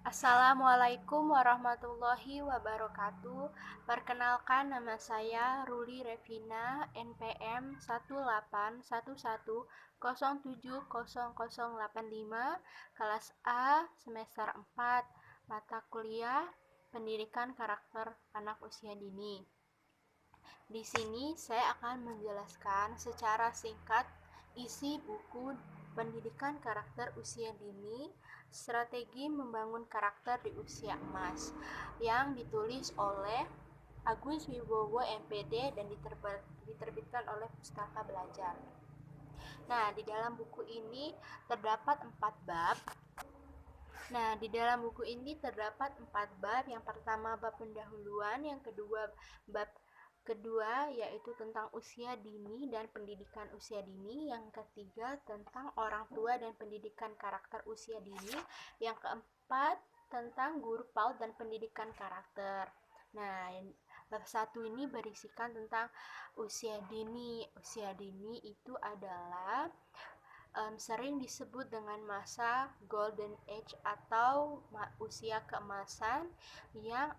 Assalamualaikum warahmatullahi wabarakatuh. Perkenalkan, nama saya Ruli Revina, NPM 18110700085, kelas A, semester 4, mata kuliah Pendidikan Karakter Anak Usia Dini. Di sini saya akan menjelaskan secara singkat isi buku Pendidikan Karakter Usia Dini, Strategi Membangun Karakter di Usia Emas, yang ditulis oleh Agus Wibowo MPD dan diterbitkan oleh Pustaka Belajar. Nah, di dalam buku ini terdapat 4 bab. Yang pertama bab pendahuluan, yang kedua bab kedua yaitu tentang usia dini dan pendidikan usia dini, yang ketiga tentang orang tua dan pendidikan karakter usia dini, yang keempat tentang guru PAUD dan pendidikan karakter. Nah, bab 1 ini berisikan tentang usia dini. Usia dini itu adalah sering disebut dengan masa golden age atau usia keemasan, yang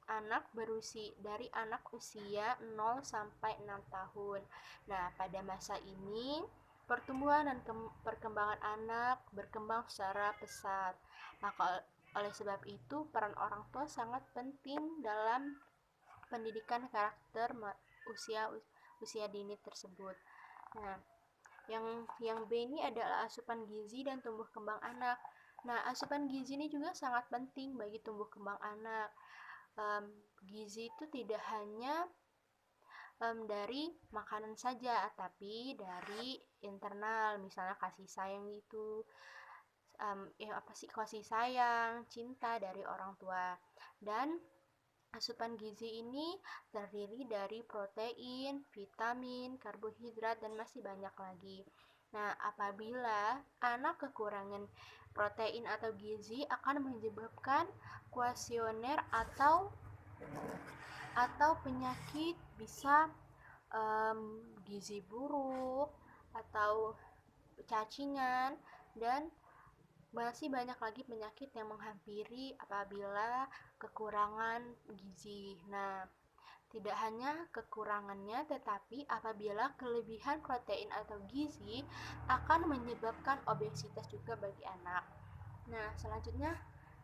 anak berusia dari anak usia 0 sampai 6 tahun. Nah, pada masa ini pertumbuhan dan perkembangan anak berkembang secara pesat. Maka oleh sebab itu peran orang tua sangat penting dalam pendidikan karakter usia dini tersebut. Nah, yang B ini adalah asupan gizi dan tumbuh kembang anak. Nah, asupan gizi ini juga sangat penting bagi tumbuh kembang anak. Gizi itu tidak hanya dari makanan saja, tapi dari internal, misalnya kasih sayang itu, kasih sayang, cinta dari orang tua. Dan asupan gizi ini terdiri dari protein, vitamin, karbohidrat, dan masih banyak lagi. Nah, apabila anak kekurangan protein atau gizi akan menyebabkan kuasioner atau penyakit, bisa gizi buruk atau cacingan, dan masih banyak lagi penyakit yang menghampiri apabila kekurangan gizi. Nah, tidak hanya kekurangannya, tetapi apabila kelebihan protein atau gizi akan menyebabkan obesitas juga bagi anak. Nah, selanjutnya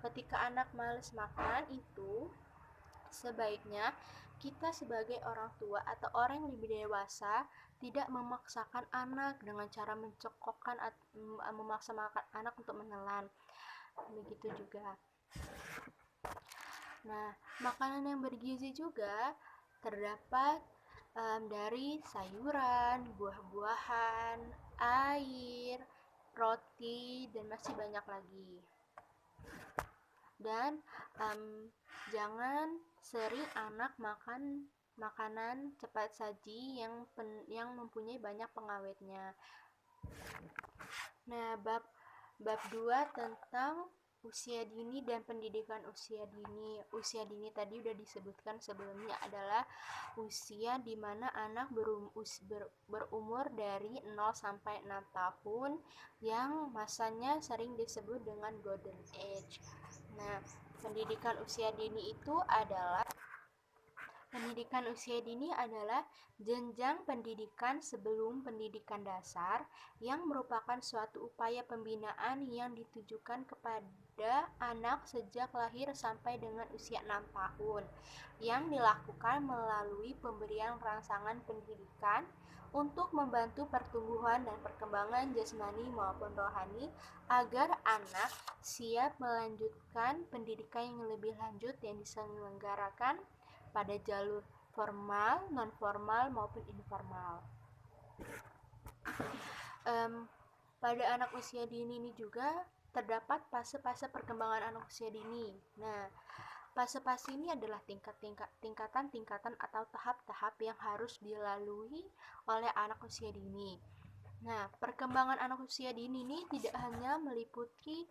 ketika anak malas makan itu sebaiknya kita sebagai orang tua atau orang yang lebih dewasa tidak memaksakan anak dengan cara mencekokkan atau memaksa anak untuk menelan. Begitu juga. Nah, makanan yang bergizi juga terdapat dari sayuran, buah-buahan, air, roti, dan masih banyak lagi. Dan jangan sering anak makan makanan cepat saji yang mempunyai banyak pengawetnya. Nah, bab 2 tentang usia dini dan pendidikan usia dini. Usia dini tadi udah disebutkan sebelumnya, adalah usia di mana anak berumur dari 0 sampai 6 tahun, yang masanya sering disebut dengan golden age. Nah, pendidikan usia dini adalah jenjang pendidikan sebelum pendidikan dasar, yang merupakan suatu upaya pembinaan yang ditujukan kepada anak sejak lahir sampai dengan usia 6 tahun, yang dilakukan melalui pemberian rangsangan pendidikan untuk membantu pertumbuhan dan perkembangan jasmani maupun rohani, agar anak siap melanjutkan pendidikan yang lebih lanjut yang diselenggarakan pada jalur formal, non-formal, maupun informal. Pada anak usia dini ini juga terdapat fase-fase perkembangan anak usia dini. Nah, fase-fase ini adalah tingkatan atau tahap-tahap yang harus dilalui oleh anak usia dini. Nah, perkembangan anak usia dini ini tidak hanya meliputi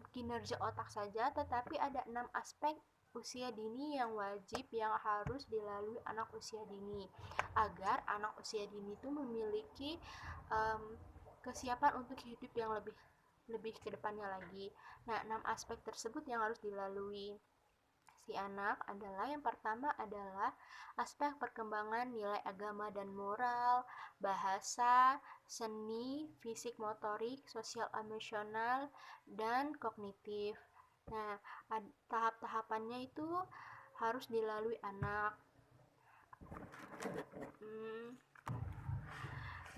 kinerja otak saja, tetapi ada 6 aspek usia dini yang wajib yang harus dilalui anak usia dini, agar anak usia dini itu memiliki kesiapan untuk hidup yang lebih ke depannya lagi. Nah, 6 aspek tersebut yang harus dilalui si anak adalah yang pertama adalah aspek perkembangan nilai agama dan moral, bahasa, seni, fisik motorik, sosial emosional, dan kognitif. Nah, tahap-tahapannya itu harus dilalui anak.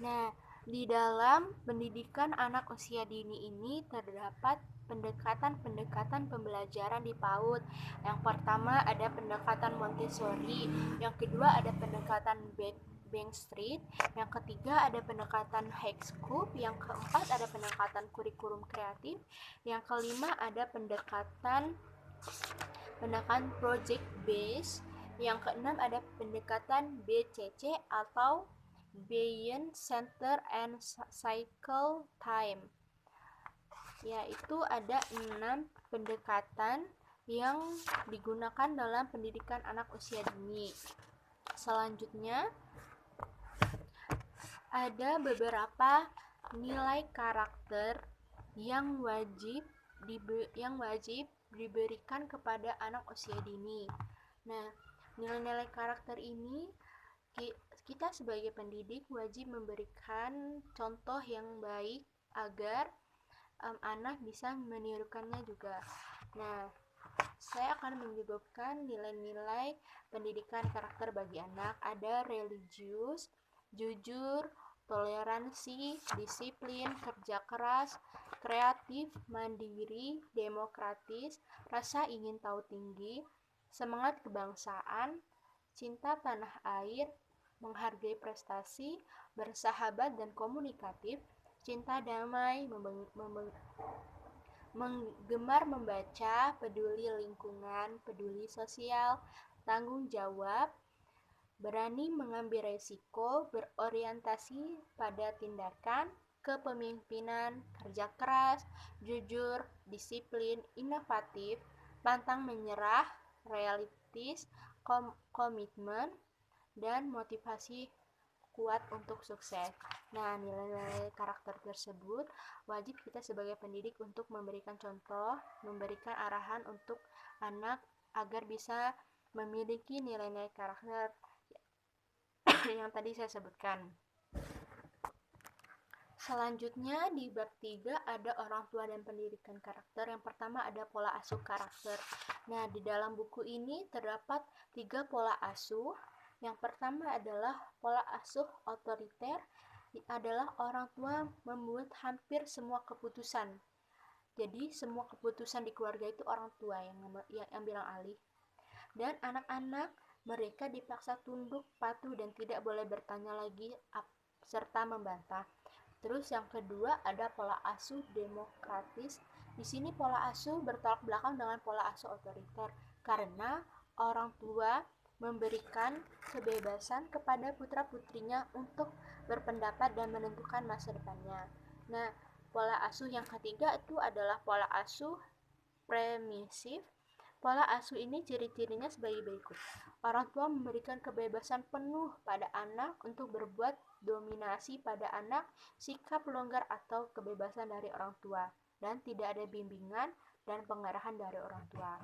Nah, di dalam pendidikan anak usia dini ini terdapat pendekatan-pendekatan pembelajaran di PAUD. Yang pertama ada pendekatan Montessori, yang kedua ada pendekatan Bank Street, yang ketiga ada pendekatan Hexcoop, yang keempat ada pendekatan kurikulum kreatif, yang kelima ada pendekatan project base, yang keenam ada pendekatan BCC atau Beyond Center and Cycle Time, yaitu ada 6 pendekatan yang digunakan dalam pendidikan anak usia dini. Selanjutnya ada beberapa nilai karakter yang wajib diberikan kepada anak usia dini. Nah, nilai-nilai karakter ini kita sebagai pendidik wajib memberikan contoh yang baik agar anak bisa menirukannya juga. Nah, saya akan menyebutkan nilai-nilai pendidikan karakter bagi anak. Ada religius, jujur, toleransi, disiplin, kerja keras, kreatif, mandiri, demokratis, rasa ingin tahu tinggi, semangat kebangsaan, cinta tanah air, menghargai prestasi, bersahabat dan komunikatif, cinta damai, gemar membaca, peduli lingkungan, peduli sosial, tanggung jawab, berani mengambil resiko, berorientasi pada tindakan, kepemimpinan, kerja keras, jujur, disiplin, inovatif, pantang menyerah, realistis, komitmen, dan motivasi kuat untuk sukses. Nah, nilai-nilai karakter tersebut wajib kita sebagai pendidik untuk memberikan contoh, memberikan arahan untuk anak agar bisa memiliki nilai-nilai karakter yang tadi saya sebutkan. Selanjutnya di bab 3 ada orang tua dan pendidikan karakter. Yang pertama ada pola asuh karakter. Nah, di dalam buku ini terdapat 3 pola asuh. Yang pertama adalah pola asuh otoriter, adalah orang tua membuat hampir semua keputusan. Jadi semua keputusan di keluarga itu orang tua yang bilang alih. Dan anak-anak mereka dipaksa tunduk, patuh, dan tidak boleh bertanya lagi serta membantah. Terus yang kedua ada pola asuh demokratis. Di sini pola asuh bertolak belakang dengan pola asuh otoriter karena orang tua memberikan kebebasan kepada putra-putrinya untuk berpendapat dan menentukan masa depannya. Nah, pola asuh yang ketiga itu adalah pola asuh permisif. Pola asuh ini ciri-cirinya sebagai berikut. Orang tua memberikan kebebasan penuh pada anak untuk berbuat dominasi pada anak, sikap longgar atau kebebasan dari orang tua, dan tidak ada bimbingan dan pengarahan dari orang tua.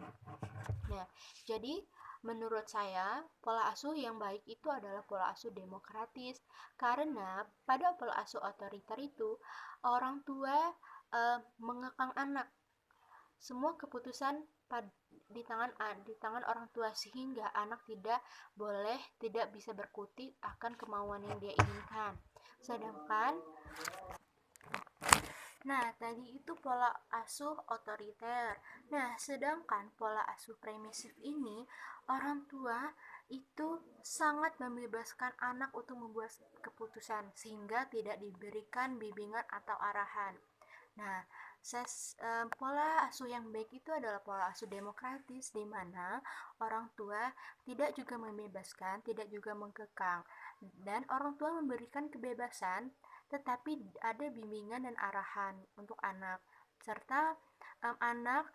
Nah, jadi menurut saya pola asuh yang baik itu adalah pola asuh demokratis, karena pada pola asuh otoriter itu orang tua mengekang anak. Semua keputusan di tangan orang tua sehingga anak tidak bisa berkutik akan kemauan yang dia inginkan. Tadi itu pola asuh otoriter. Sedangkan pola asuh permisif ini orang tua itu sangat membebaskan anak untuk membuat keputusan sehingga tidak diberikan bimbingan atau arahan. Pola asuh yang baik itu adalah pola asuh demokratis, di mana orang tua tidak juga membebaskan, tidak juga mengekang, dan orang tua memberikan kebebasan, tetapi ada bimbingan dan arahan untuk anak, serta anak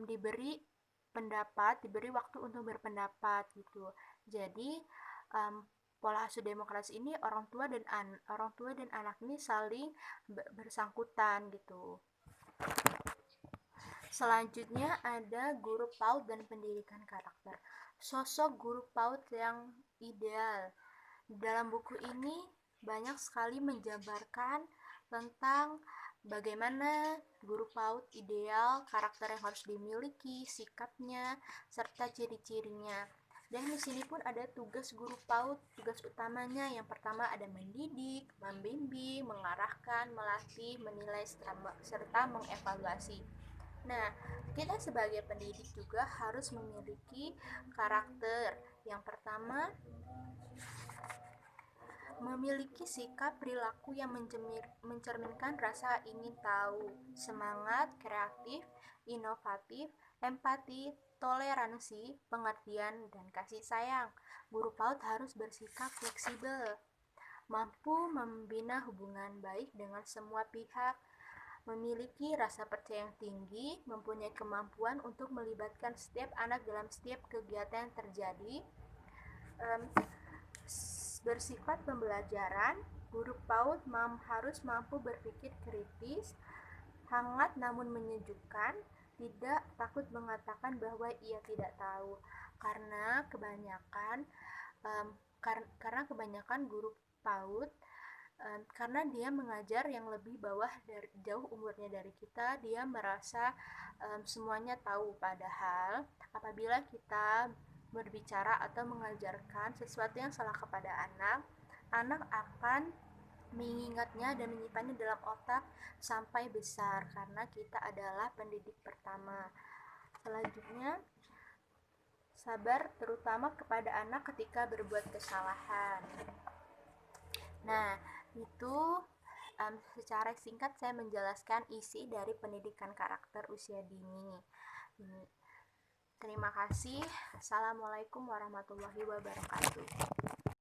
diberi waktu untuk berpendapat gitu. Jadi pola asuh demokratis ini orang tua dan anak ini saling bersangkutan gitu. Selanjutnya ada guru PAUD dan pendidikan karakter. Sosok guru PAUD yang ideal. Dalam buku ini banyak sekali menjabarkan tentang bagaimana guru PAUD ideal, karakter yang harus dimiliki, sikapnya, serta ciri-cirinya. Dan di sini pun ada tugas guru PAUD, tugas utamanya yang pertama ada mendidik, membimbing, mengarahkan, melatih, menilai, serta mengevaluasi. Nah, kita sebagai pendidik juga harus memiliki karakter. Yang pertama, memiliki sikap perilaku yang mencerminkan rasa ingin tahu, semangat, kreatif, inovatif, empati, toleransi, pengertian, dan kasih sayang. Guru PAUD harus bersikap fleksibel, mampu membina hubungan baik dengan semua pihak, memiliki rasa percaya yang tinggi, mempunyai kemampuan untuk melibatkan setiap anak dalam setiap kegiatan yang terjadi, bersifat pembelajaran. Guru PAUD harus mampu berpikir kritis, hangat namun menyejukkan, tidak takut mengatakan bahwa ia tidak tahu, karena kebanyakan guru PAUD karena dia mengajar yang lebih bawah jauh umurnya dari kita, dia merasa semuanya tahu, padahal apabila kita berbicara atau mengajarkan sesuatu yang salah kepada anak akan mengingatnya dan menyimpannya dalam otak sampai besar, karena kita adalah pendidik pertama. Selanjutnya, sabar terutama kepada anak ketika berbuat kesalahan. Nah, itu secara singkat saya menjelaskan isi dari pendidikan karakter usia dini. Terima kasih. Assalamualaikum warahmatullahi wabarakatuh.